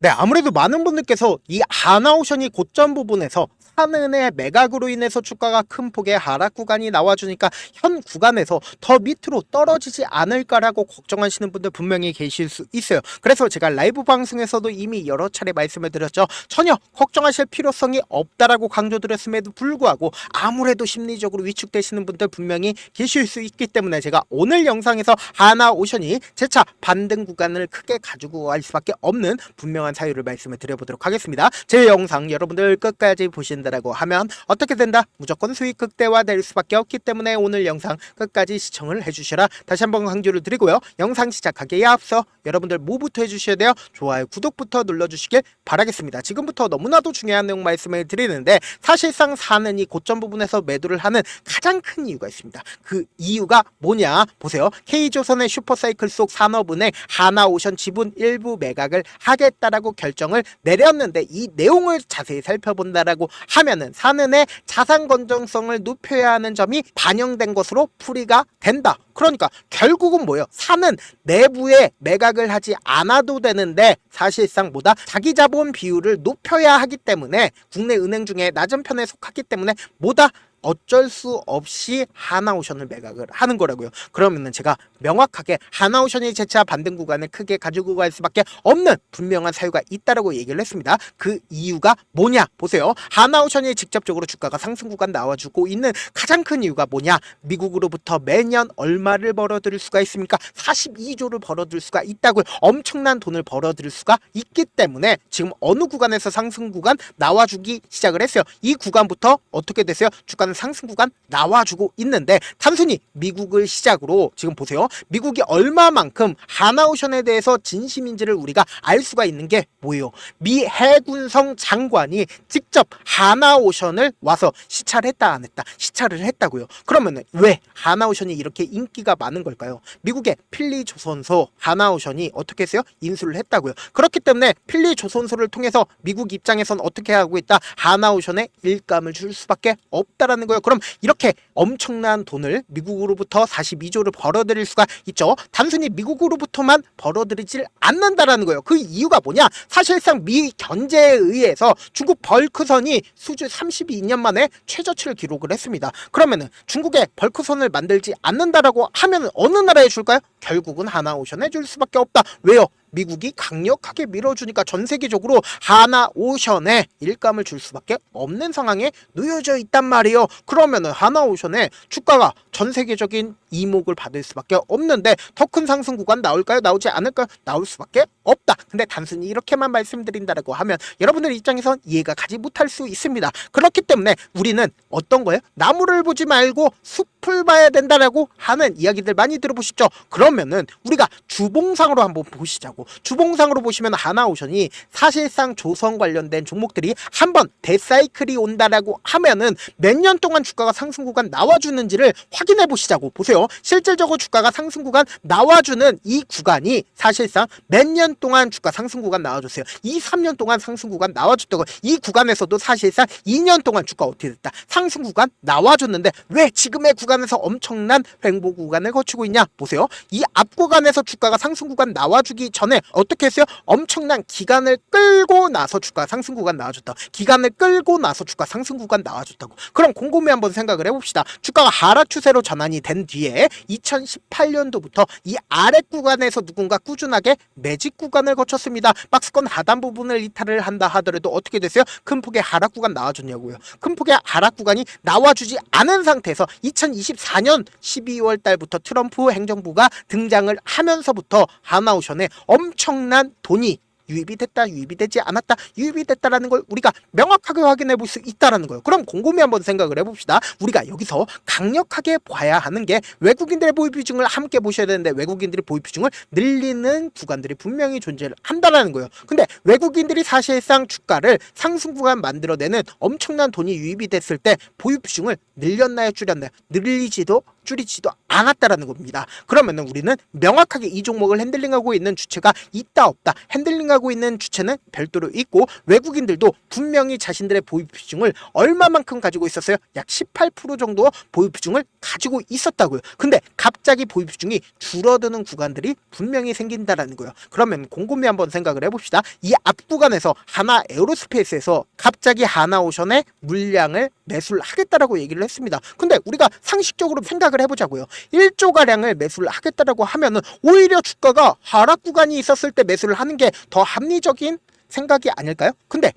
네, 아무래도 많은 분들께서 이 하나오션이 고점 부분에서 산은의 매각으로 인해서 주가가 큰 폭의 하락 구간이 나와주니까 현 구간에서 더 밑으로 떨어지지 않을까라고 걱정하시는 분들 분명히 계실 수 있어요. 그래서 제가 라이브 방송에서도 이미 여러 차례 말씀을 드렸죠. 전혀 걱정하실 필요성이 없다라고 강조드렸음에도 불구하고 아무래도 심리적으로 위축되시는 분들 분명히 계실 수 있기 때문에 제가 오늘 영상에서 하나오션이 재차 반등 구간을 크게 가지고 갈 수밖에 없는 분명한 사유를 말씀을 드려보도록 하겠습니다. 제 영상 여러분들 끝까지 보신다라고 하면 어떻게 된다? 무조건 수익 극대화될 수밖에 없기 때문에 오늘 영상 끝까지 시청을 해주셔라 다시 한번 강조를 드리고요. 영상 시작하기에 앞서 여러분들 뭐부터 해주셔야 돼요? 좋아요, 구독부터 눌러주시길 바라겠습니다. 지금부터 너무나도 중요한 내용 말씀을 드리는데 사실상 사는 이 고점 부분에서 매도를 하는 가장 큰 이유가 있습니다. 그 이유가 뭐냐? 보세요. K조선의 슈퍼사이클 속 산업은행 하나오션 지분 일부 매각을 하겠다라고 결정을 내렸는데 이 내용을 자세히 살펴본다라고 하면은 산은의 자산 건전성을 높여야 하는 점이 반영된 것으로 풀이가 된다. 그러니까 결국은 뭐예요? 산은 내부에 매각을 하지 않아도 되는데 사실상 뭐다? 자기 자본 비율을 높여야 하기 때문에 국내 은행 중에 낮은 편에 속하기 때문에 뭐다? 어쩔 수 없이 하나오션을 매각을 하는 거라고요. 그러면은 제가 명확하게 하나오션이 재차 반등 구간을 크게 가지고 갈 수밖에 없는 분명한 사유가 있다라고 얘기를 했습니다. 그 이유가 뭐냐? 보세요. 하나오션이 직접적으로 주가가 상승 구간 나와주고 있는 가장 큰 이유가 뭐냐? 미국으로부터 매년 얼마를 벌어들일 수가 있습니까? 42조를 벌어들일 수가 있다고요. 엄청난 돈을 벌어들일 수가 있기 때문에 지금 어느 구간에서 상승 구간 나와주기 시작을 했어요. 이 구간부터 어떻게 됐어요? 주가 상승 구간 나와주고 있는데 단순히 미국을 시작으로 지금 보세요. 미국이 얼마만큼 하나오션에 대해서 진심인지를 우리가 알 수가 있는 게 뭐예요? 미 해군성 장관이 직접 하나오션을 와서 시찰을 했다 안 했다? 시찰을 했다고요. 그러면은 왜 하나오션이 이렇게 인기가 많은 걸까요? 미국의 필리조선소 하나오션이 어떻게 했어요? 인수를 했다고요. 그렇기 때문에 필리조선소를 통해서 미국 입장에선 어떻게 하고 있다? 하나오션에 일감을 줄 수밖에 없다라는 거예요. 그럼 이렇게 엄청난 돈을 미국으로부터 42조를 벌어들일 수가 있죠. 단순히 미국으로부터만 벌어들이질 않는다라는 거예요. 그 이유가 뭐냐? 사실상 미 견제에 의해서 중국 벌크선이 수주 32년 만에 최저치를 기록을 했습니다. 그러면은 중국의 벌크선을 만들지 않는다라고 하면 어느 나라에 줄까요? 결국은 하나오션에 줄 수밖에 없다. 왜요? 미국이 강력하게 밀어주니까 전 세계적으로 하나오션에 일감을 줄 수밖에 없는 상황에 놓여져 있단 말이에요. 그러면은 하나오션의 주가가 전 세계적인 이목을 받을 수밖에 없는데 더 큰 상승 구간 나올까요? 나오지 않을까요? 나올 수밖에 없다. 근데 단순히 이렇게만 말씀드린다라고 하면 여러분들 입장에선 이해가 가지 못할 수 있습니다. 그렇기 때문에 우리는 어떤 거예요? 나무를 보지 말고 숲을 봐야 된다라고 하는 이야기들 많이 들어보시죠? 그러면은 우리가 주봉상으로 한번 보시자고. 주봉상으로 보시면 하나오션이 사실상 조선 관련된 종목들이 한번 대사이클이 온다라고 하면은 몇 년 동안 주가가 상승 구간 나와주는지를 확인해 보시자고. 보세요. 실질적으로 주가가 상승 구간 나와주는 이 구간이 사실상 몇 년 동안 주가 상승 구간 나와줬어요. 2, 3년 동안 상승 구간 나와줬다고. 이 구간에서도 사실상 2년 동안 주가 어떻게 됐다? 상승 구간 나와줬는데 왜 지금의 구간에서 엄청난 횡보 구간을 거치고 있냐? 보세요. 이 앞 구간에서 주가가 상승 구간 나와주기 전에 어떻게 했어요? 엄청난 기간을 끌고 나서 주가 상승 구간 나와줬다. 기간을 끌고 나서 주가 상승 구간 나와줬다고. 그럼 곰곰이 한번 생각을 해봅시다. 주가가 하락 추세로 전환이 된 뒤에 2018년도부터 이 아래 구간에서 누군가 꾸준하게 매직 구간을 거쳤습니다. 박스권 하단 부분을 이탈을 한다 하더라도 어떻게 됐어요? 큰 폭의 하락 구간 나와줬냐고요. 큰 폭의 하락 구간이 나와주지 않은 상태에서 2024년 12월 달부터 트럼프 행정부가 등장을 하면서부터 하나오션에 엄청난 돈이 유입이 됐다, 유입이 되지 않았다, 유입이 됐다라는 걸 우리가 명확하게 확인해 볼 수 있다라는 거예요. 그럼 곰곰이 한번 생각을 해봅시다. 우리가 여기서 강력하게 봐야 하는 게 외국인들의 보유 비중을 함께 보셔야 되는데 외국인들이 보유 비중을 늘리는 구간들이 분명히 존재를 한다라는 거예요. 근데 외국인들이 사실상 주가를 상승 구간 만들어내는 엄청난 돈이 유입이 됐을 때 보유 비중을 늘렸나요, 줄였나요? 늘리지도 줄이지도 않았다라는 겁니다. 그러면은 우리는 명확하게 이 종목을 핸들링하고 있는 주체가 있다 없다, 핸들링하고 주도하고 있는 주체는 별도로 있고 외국인들도 분명히 자신들의 보유 비중을 얼마만큼 가지고 있었어요? 약 18% 정도 보유 비중을 가지고 있었다고요. 근데 갑자기 보유 비중이 줄어드는 구간들이 분명히 생긴다라는 거예요. 그러면 곰곰이 한번 생각을 해봅시다. 이 앞 구간에서 하나 에어로스페이스에서 갑자기 하나오션의 물량을 매수를 하겠다라고 얘기를 했습니다. 근데 우리가 상식적으로 생각을 해보자고요. 1조가량을 매수를 하겠다라고 하면은 오히려 주가가 하락 구간이 있었을 때 매수를 하는 게 더 합리적인 생각이 아닐까요? 근데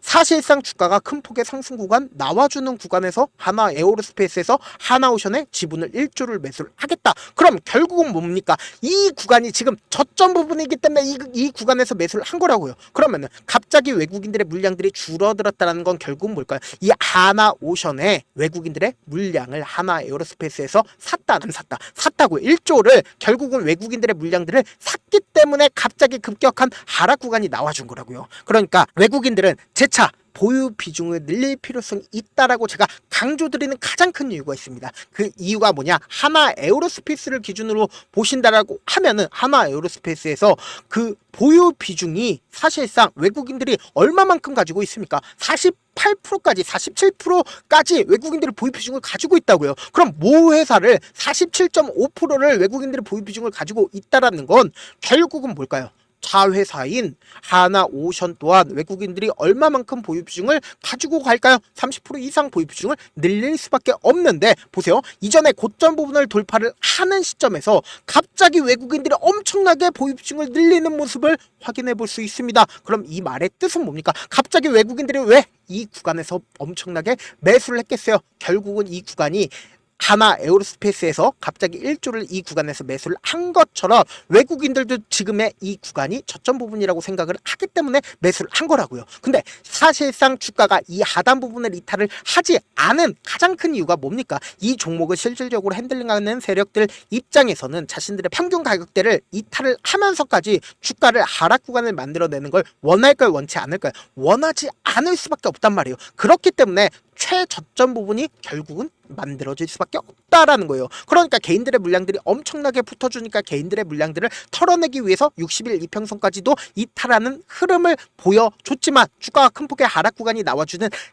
사실상 주가가 큰 폭의 상승 구간 나와주는 구간에서 하나 에어로스페이스에서 하나오션의 지분을 1조를 매수를 하겠다. 그럼 결국은 뭡니까? 이 구간이 지금 저점 부분이기 때문에 이 구간에서 매수를 한 거라고요. 그러면은 갑자기 외국인들의 물량들이 줄어들었다는 건 결국은 뭘까요? 이 하나오션의 외국인들의 물량을 하나 에어로스페이스에서 샀다 안 샀다? 샀다고요. 1조를 결국은 외국인들의 물량들을 샀기 때문에 갑자기 급격한 하락 구간이 나와준 거라고요. 그러니까 외국인들은 재차 보유 비중을 늘릴 필요성이 있다라고 제가 강조드리는 가장 큰 이유가 있습니다. 그 이유가 뭐냐? 하나 에어로스페이스를 기준으로 보신다라고 하면은 하나 에어로스페이스에서 그 보유 비중이 사실상 외국인들이 얼마만큼 가지고 있습니까? 48%까지 47%까지 외국인들이 보유 비중을 가지고 있다고요. 그럼 모 회사를 47.5%를 외국인들이 보유 비중을 가지고 있다라는 건 결국은 뭘까요? 자회사인 하나오션 또한 외국인들이 얼마만큼 보유 비중을 가지고 갈까요? 30% 이상 보유 비중을 늘릴 수밖에 없는데 보세요. 이전에 고점 부분을 돌파를 하는 시점에서 갑자기 외국인들이 엄청나게 보유 비중을 늘리는 모습을 확인해 볼 수 있습니다. 그럼 이 말의 뜻은 뭡니까? 갑자기 외국인들이 왜 이 구간에서 엄청나게 매수를 했겠어요? 결국은 이 구간이 하나 에어로스페이스에서 갑자기 1조를 이 구간에서 매수를 한 것처럼 외국인들도 지금의 이 구간이 저점 부분이라고 생각을 하기 때문에 매수를 한 거라고요. 근데 사실상 주가가 이 하단 부분을 이탈을 하지 않은 가장 큰 이유가 뭡니까? 이 종목을 실질적으로 핸들링하는 세력들 입장에서는 자신들의 평균 가격대를 이탈을 하면서까지 주가를 하락 구간을 만들어내는 걸 원할까요? 원치 않을까요? 원하지 않을 수밖에 없단 말이에요. 그렇기 때문에 최저점 부분이 결국은 만들어질 수밖에 없다라는 거예요. 그러니까 개인들의 물량들이 엄청나게 붙어주니까 개인들의 물량들을 털어내기 위해서 60일 이평선까지도 이탈하는 흐름을 보여줬지만 주가가 큰 폭의 하락 구간이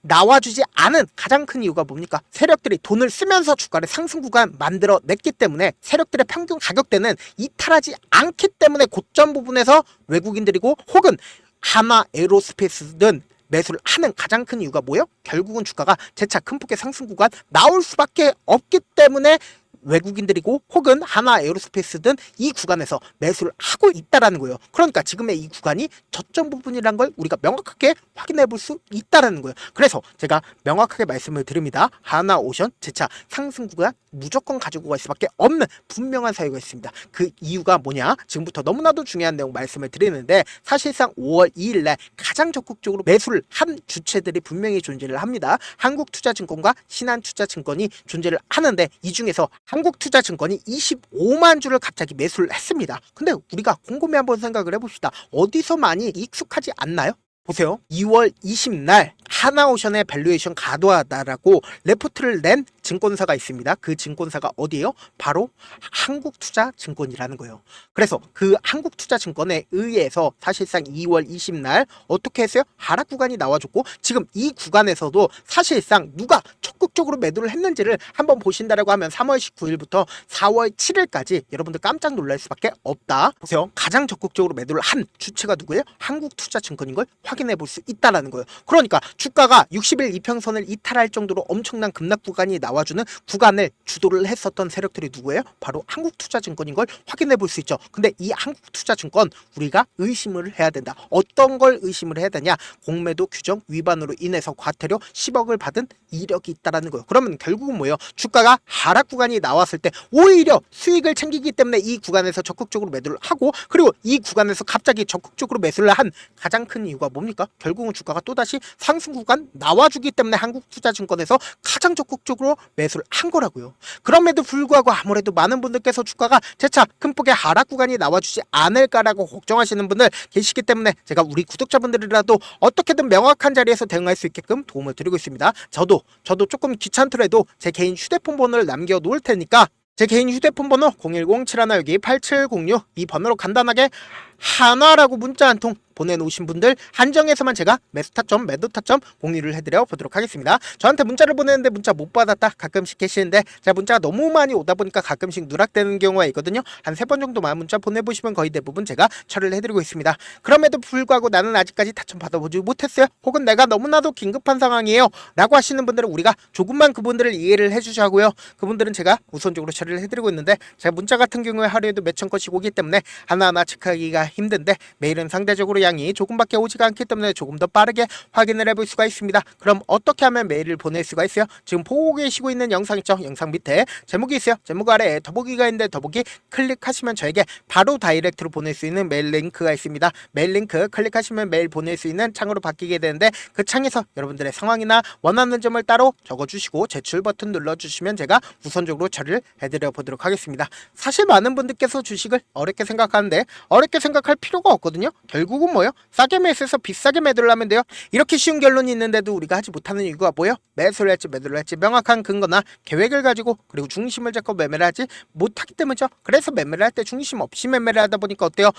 나와주지 않은 가장 큰 이유가 뭡니까? 세력들이 돈을 쓰면서 주가를 상승 구간 만들어냈기 때문에 세력들의 평균 가격대는 이탈하지 않기 때문에 고점 부분에서 외국인들이고 혹은 하나 에어로스페이스든 매수를 하는 가장 큰 이유가 뭐예요? 결국은 주가가 재차 큰 폭의 상승 구간 나올 수밖에 없기 때문에 외국인들이고 혹은 하나 에어로스페이스든 이 구간에서 매수를 하고 있다라는 거예요. 그러니까 지금의 이 구간이 저점 부분이란 걸 우리가 명확하게 확인해 볼 수 있다라는 거예요. 그래서 제가 명확하게 말씀을 드립니다. 하나오션 재차 상승 구간 무조건 가지고 갈 수밖에 없는 분명한 사유가 있습니다. 그 이유가 뭐냐? 지금부터 너무나도 중요한 내용 말씀을 드리는데 사실상 5월 2일 날 가장 적극적으로 매수를 한 주체들이 분명히 존재를 합니다. 한국투자증권과 신한투자증권이 존재를 하는데 이 중에서 한국투자증권이 25만 주를 갑자기 매수를 했습니다. 근데 우리가 곰곰이 한번 생각을 해봅시다. 어디서 많이 익숙하지 않나요? 보세요. 2월 20날 하나오션의 밸류에이션 과도하다라고 레포트를 낸 증권사가 있습니다. 그 증권사가 어디예요? 바로 한국투자증권이라는 거예요. 그래서 그 한국투자증권에 의해서 사실상 2월 20날 어떻게 했어요? 하락 구간이 나와줬고 지금 이 구간에서도 사실상 누가 적극적으로 매도를 했는지를 한번 보신다라고 하면 3월 19일부터 4월 7일까지 여러분들 깜짝 놀랄 수밖에 없다. 보세요. 가장 적극적으로 매도를 한 주체가 누구예요? 한국투자증권인 걸 확인해 볼 수 있다라는 거예요. 그러니까 주가가 60일 이평선을 이탈할 정도로 엄청난 급락 구간이 나와주는 구간을 주도를 했었던 세력들이 누구예요? 바로 한국투자증권인 걸 확인해 볼 수 있죠. 근데 이 한국투자증권 우리가 의심을 해야 된다. 어떤 걸 의심을 해야 되냐? 공매도 규정 위반으로 인해서 과태료 10억을 받은 이력이 있다라는 거예요. 그러면 결국은 뭐예요? 주가가 하락 구간이 나왔을 때 오히려 수익을 챙기기 때문에 이 구간에서 적극적으로 매도를 하고 그리고 이 구간에서 갑자기 적극적으로 매수를 한 가장 큰 이유가 뭡니까? 결국은 주가가 또다시 상승 구간 나와주기 때문에 한국투자증권에서 가장 적극적으로 매수를 한 거라고요. 그럼에도 불구하고 아무래도 많은 분들께서 주가가 재차 큰 폭의 하락 구간이 나와주지 않을까라고 걱정하시는 분들 계시기 때문에 제가 우리 구독자분들이라도 어떻게든 명확한 자리에서 대응할 수 있게끔 도움을 드리고 있습니다. 저도 조금 귀찮더라도 제 개인 휴대폰 번호를 남겨 놓을 테니까 제 개인 휴대폰 번호 010-7162-8706 이 번호로 간단하게 한화라고 문자 한 통 보내놓으신 분들 한정해서만 제가 매수 타점, 매도 타점 공유를 해드려 보도록 하겠습니다. 저한테 문자를 보내는데 문자 못 받았다 가끔씩 계시는데 제가 문자가 너무 많이 오다 보니까 가끔씩 누락되는 경우가 있거든요. 한 3번 정도만 문자 보내보시면 거의 대부분 제가 처리를 해드리고 있습니다. 그럼에도 불구하고 나는 아직까지 타점 받아보지 못했어요. 혹은 내가 너무나도 긴급한 상황이에요 라고 하시는 분들은 우리가 조금만 그분들을 이해를 해주자고요. 그분들은 제가 우선적으로 처리를 해드리고 있는데 제가 문자 같은 경우에 하루에도 몇천 건씩 오기 때문에 하나하나 체크하기가 힘든데 매일은 상대적으로 양이 조금밖에 오지가 않기 때문에 조금 더 빠르게 확인을 해볼 수가 있습니다. 그럼 어떻게 하면 메일을 보낼 수가 있어요? 지금 보고 계시고 있는 영상 있죠? 영상 밑에 제목이 있어요. 제목 아래에 더보기가 있는데 더보기 클릭하시면 저에게 바로 다이렉트로 보낼 수 있는 메일 링크가 있습니다. 메일 링크 클릭하시면 메일 보낼 수 있는 창으로 바뀌게 되는데 그 창에서 여러분들의 상황이나 원하는 점을 따로 적어주시고 제출 버튼 눌러주시면 제가 우선적으로 처리를 해드려 보도록 하겠습니다. 사실 많은 분들께서 주식을 어렵게 생각하는데 어렵게 생각할 필요가 없거든요. 결국은 뭐요? 싸게 매수해서 비싸게 매도를 하면 돼요. 이렇게 쉬운 결론이 있는데도 우리가 하지 못하는 이유가 뭐예요? 매수를 할지 매도를 할지 명확한 근거나 계획을 가지고 그리고 중심을 잡고 매매를 하지 못하기 때문이죠. 그래서 매매를 할 때 중심 없이 매매를 하다 보니까 어때요?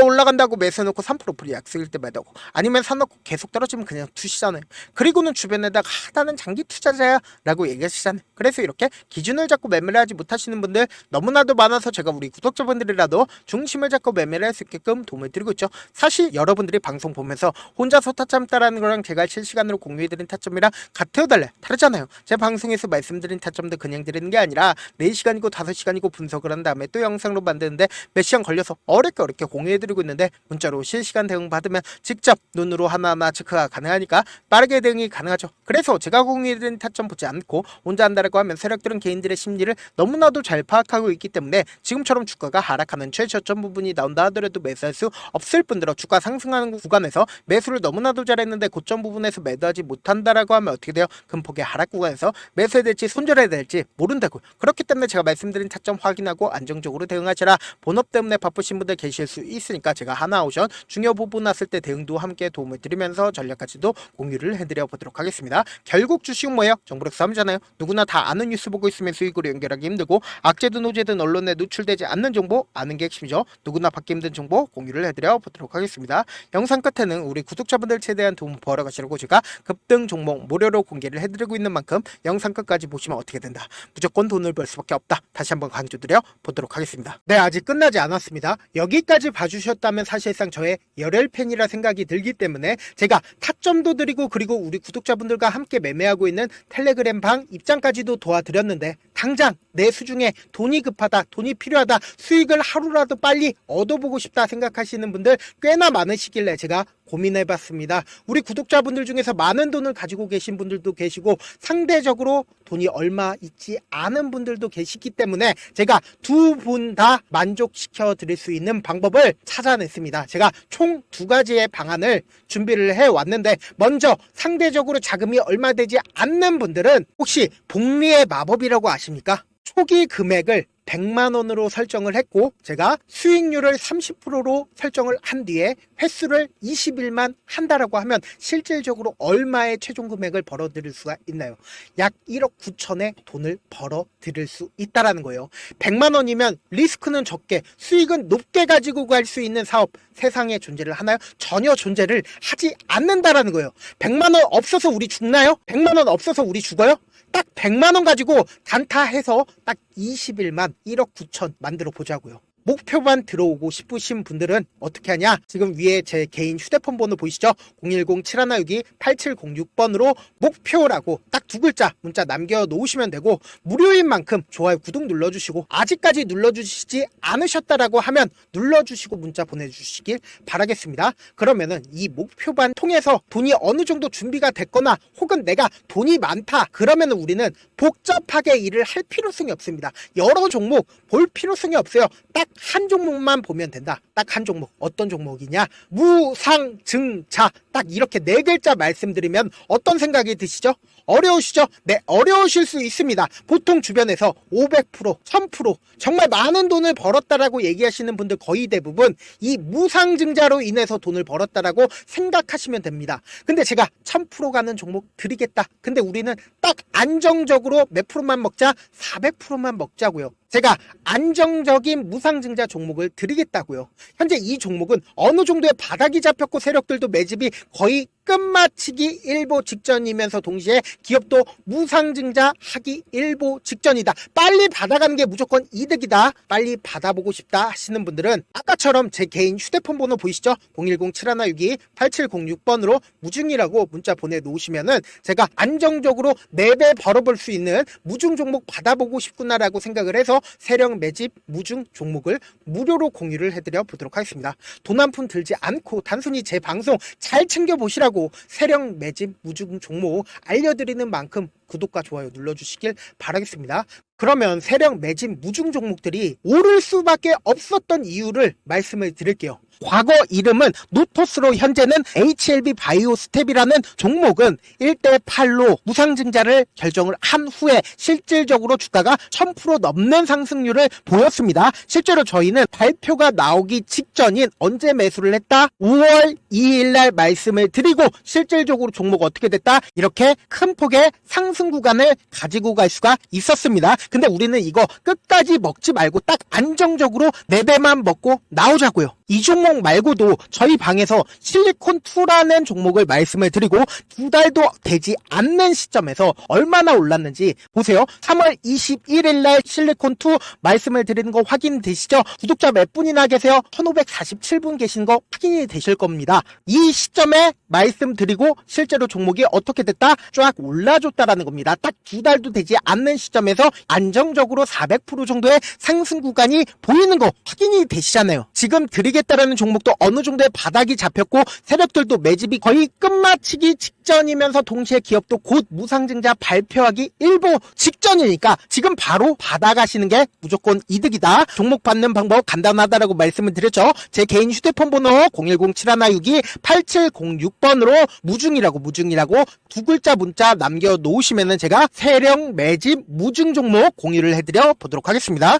올라간다고 매수해놓고 3% 프리 약속일 때 매도하고 아니면 사놓고 계속 떨어지면 그냥 투시잖아요. 그리고는 주변에다가 나는 장기 투자자야 라고 얘기하시잖아요. 그래서 이렇게 기준을 잡고 매매를 하지 못하시는 분들 너무나도 많아서 제가 우리 구독자분들이라도 중심을 잡고 매매를 할 수 있게끔 도움을 드리고 있죠. 사실 여러분들이 방송 보면서 혼자서 타점 따라하는 거랑 제가 실시간으로 공유해드린 타점이랑 같아요 달라요? 다르잖아요. 제 방송에서 말씀드린 타점도 그냥 드리는 게 아니라 4시간이고 5시간이고 분석을 한 다음에 또 영상으로 만드는데 몇 시간 걸려서 어렵게 공유해드리고 있는데 문자로 실시간 대응 받으면 직접 눈으로 하나하나 체크가 가능하니까 빠르게 대응이 가능하죠. 그래서 제가 공유해드린 타점 보지 않고 혼자 한다라고 하면 세력들은 개인들의 심리를 너무나도 잘 파악하고 있기 때문에 지금처럼 주가가 하락하는 최저점 부분이 나온다 하더라도 매수할 수 없을 뿐더러 주가 상승하는 구간에서 매수를 너무나도 잘했는데 고점 부분에서 매도하지 못한다라고 하면 어떻게 돼요? 큰 폭의 하락 구간에서 매수해야 될지 손절해야 될지 모른다고요. 그렇기 때문에 제가 말씀드린 타점 확인하고 안정적으로 대응하시라. 본업 때문에 바쁘신 분들 계실 수 있으니까 제가 하나오션 중요 부분 왔을 때 대응도 함께 도움을 드리면서 전략까지도 공유를 해드려 보도록 하겠습니다. 결국 주식은 뭐예요? 정보력 싸움이잖아요. 누구나 다 아는 뉴스 보고 있으면 수익으로 연결하기 힘들고 악재든 호재든 언론에 노출되지 않는 정보 아는 게 핵심이죠. 누구나 받기 힘든 정보 공유를 해드려 보도록 하겠습니다. 영상 끝에는 우리 구독자분들 최대한 도움 벌어가시라고 제가 급등 종목 무료로 공개를 해드리고 있는 만큼 영상 끝까지 보시면 어떻게 된다. 무조건 돈을 벌 수밖에 없다. 다시 한번 강조드려 보도록 하겠습니다. 네, 아직 끝나지 않았습니다. 여기까지 봐주셨다면 사실상 저의 열혈 팬이라 생각이 들기 때문에 제가 타점도 드리고 그리고 우리 구독자분들과 함께 매매하고 있는 텔레그램 방 입장까지도 도와드렸는데 당장 내 수중에 돈이 급하다, 돈이 필요하다, 수익을 하루라도 빨리 얻어보고 싶다 생각하시는 분들 꽤나 많으시길래 제가 고민해봤습니다. 우리 구독자분들 중에서 많은 돈을 가지고 계신 분들도 계시고 상대적으로 돈이 얼마 있지 않은 분들도 계시기 때문에 제가 두 분 다 만족시켜 드릴 수 있는 방법을 찾아냈습니다. 제가 총 2가지의 방안을 준비를 해왔는데 먼저 상대적으로 자금이 얼마 되지 않는 분들은 혹시 복리의 마법이라고 아십니까? 초기 금액을 100만 원으로 설정을 했고 제가 수익률을 30%로 설정을 한 뒤에 횟수를 20일만 한다라고 하면 실질적으로 얼마의 최종 금액을 벌어들일 수가 있나요? 약 1억 9천의 돈을 벌어들일 수 있다라는 거예요. 100만 원이면 리스크는 적게 수익은 높게 가지고 갈 수 있는 사업 세상에 존재를 하나요? 전혀 존재를 하지 않는다라는 거예요. 100만 원 없어서 우리 죽나요? 100만 원 없어서 우리 죽어요? 딱 100만 원 가지고 단타해서 딱 20일만 1억 9천 만들어 보자고요. 목표만 들어오고 싶으신 분들은 어떻게 하냐? 지금 위에 제 개인 휴대폰 번호 보이시죠? 010-7162-8706번으로 목표라고 딱 2글자 문자 남겨놓으시면 되고 무료인 만큼 좋아요 구독 눌러주시고 아직까지 눌러주시지 않으셨다라고 하면 눌러주시고 문자 보내주시길 바라겠습니다. 그러면은 이 목표반 통해서 돈이 어느 정도 준비가 됐거나 혹은 내가 돈이 많다 그러면은 우리는 복잡하게 일을 할 필요성이 없습니다. 여러 종목 볼 필요성이 없어요. 딱 한 종목만 보면 된다. 딱 한 종목. 어떤 종목이냐? 무상증자. 딱 이렇게 4글자 말씀드리면 어떤 생각이 드시죠? 어려우시죠? 네, 어려우실 수 있습니다. 보통 주변에서 500%, 1000% 정말 많은 돈을 벌었다라고 얘기하시는 분들 거의 대부분 이 무상증자로 인해서 돈을 벌었다라고 생각하시면 됩니다. 근데 제가 1000% 가는 종목 드리겠다. 근데 우리는 딱 안정적으로 몇 프로만 먹자? 400%만 먹자고요. 제가 안정적인 무상증자 종목을 드리겠다고요. 현재 이 종목은 어느 정도의 바닥이 잡혔고 세력들도 매집이 거의 끝마치기 일보 직전이면서 동시에 기업도 무상증자하기 일보 직전이다. 빨리 받아가는 게 무조건 이득이다. 빨리 받아보고 싶다 하시는 분들은 아까처럼 제 개인 휴대폰 번호 보이시죠? 010-7162-8706번으로 무중이라고 문자 보내놓으시면은 제가 안정적으로 4배 벌어볼 수 있는 무중 종목 받아보고 싶구나라고 생각을 해서 세력 매집 무중 종목을 무료로 공유를 해드려 보도록 하겠습니다. 돈 한 푼 들지 않고 단순히 제 방송 잘 챙겨보시라고 세력 매집 무중 종목 알려드리는 만큼 구독과 좋아요 눌러주시길 바라겠습니다. 그러면 세력 매집 무중 종목들이 오를 수밖에 없었던 이유를 말씀을 드릴게요. 과거 이름은 노토스로 현재는 HLB 바이오스텝이라는 종목은 1대8로 무상증자를 결정을 한 후에 실질적으로 주가가 1000% 넘는 상승률을 보였습니다. 실제로 저희는 발표가 나오기 직전인 언제 매수를 했다? 5월 2일 날 말씀을 드리고 실질적으로 종목 어떻게 됐다? 이렇게 큰 폭의 상승 구간을 가지고 갈 수가 있었습니다. 근데 우리는 이거 끝까지 먹지 말고 딱 안정적으로 4배만 먹고 나오자고요. 이 종목 말고도 저희 방에서 실리콘2라는 종목을 말씀을 드리고 2달도 되지 않는 시점에서 얼마나 올랐는지 보세요. 3월 21일 날 실리콘2 말씀을 드리는 거 확인되시죠? 구독자 몇 분이나 계세요? 1547분 계신 거 확인이 되실 겁니다. 이 시점에 말씀드리고 실제로 종목이 어떻게 됐다? 쫙 올라줬다라는 겁니다. 딱 2달도 되지 않는 시점에서 안정적으로 400% 정도의 상승 구간이 보이는 거 확인이 되시잖아요. 지금 드리겠다라는 종목도 어느 정도의 바닥이 잡혔고 세력들도 매집이 거의 끝마치기 직전이면서 동시에 기업도 곧 무상증자 발표하기 일보 직전이니까 지금 바로 받아가시는 게 무조건 이득이다. 종목 받는 방법 간단하다라고 말씀을 드렸죠. 제 개인 휴대폰 번호 010-7162-8706번으로 무중이라고 두 글자 문자 남겨놓으시면은 제가 세력 매집 무중 종목 공유를 해드려 보도록 하겠습니다.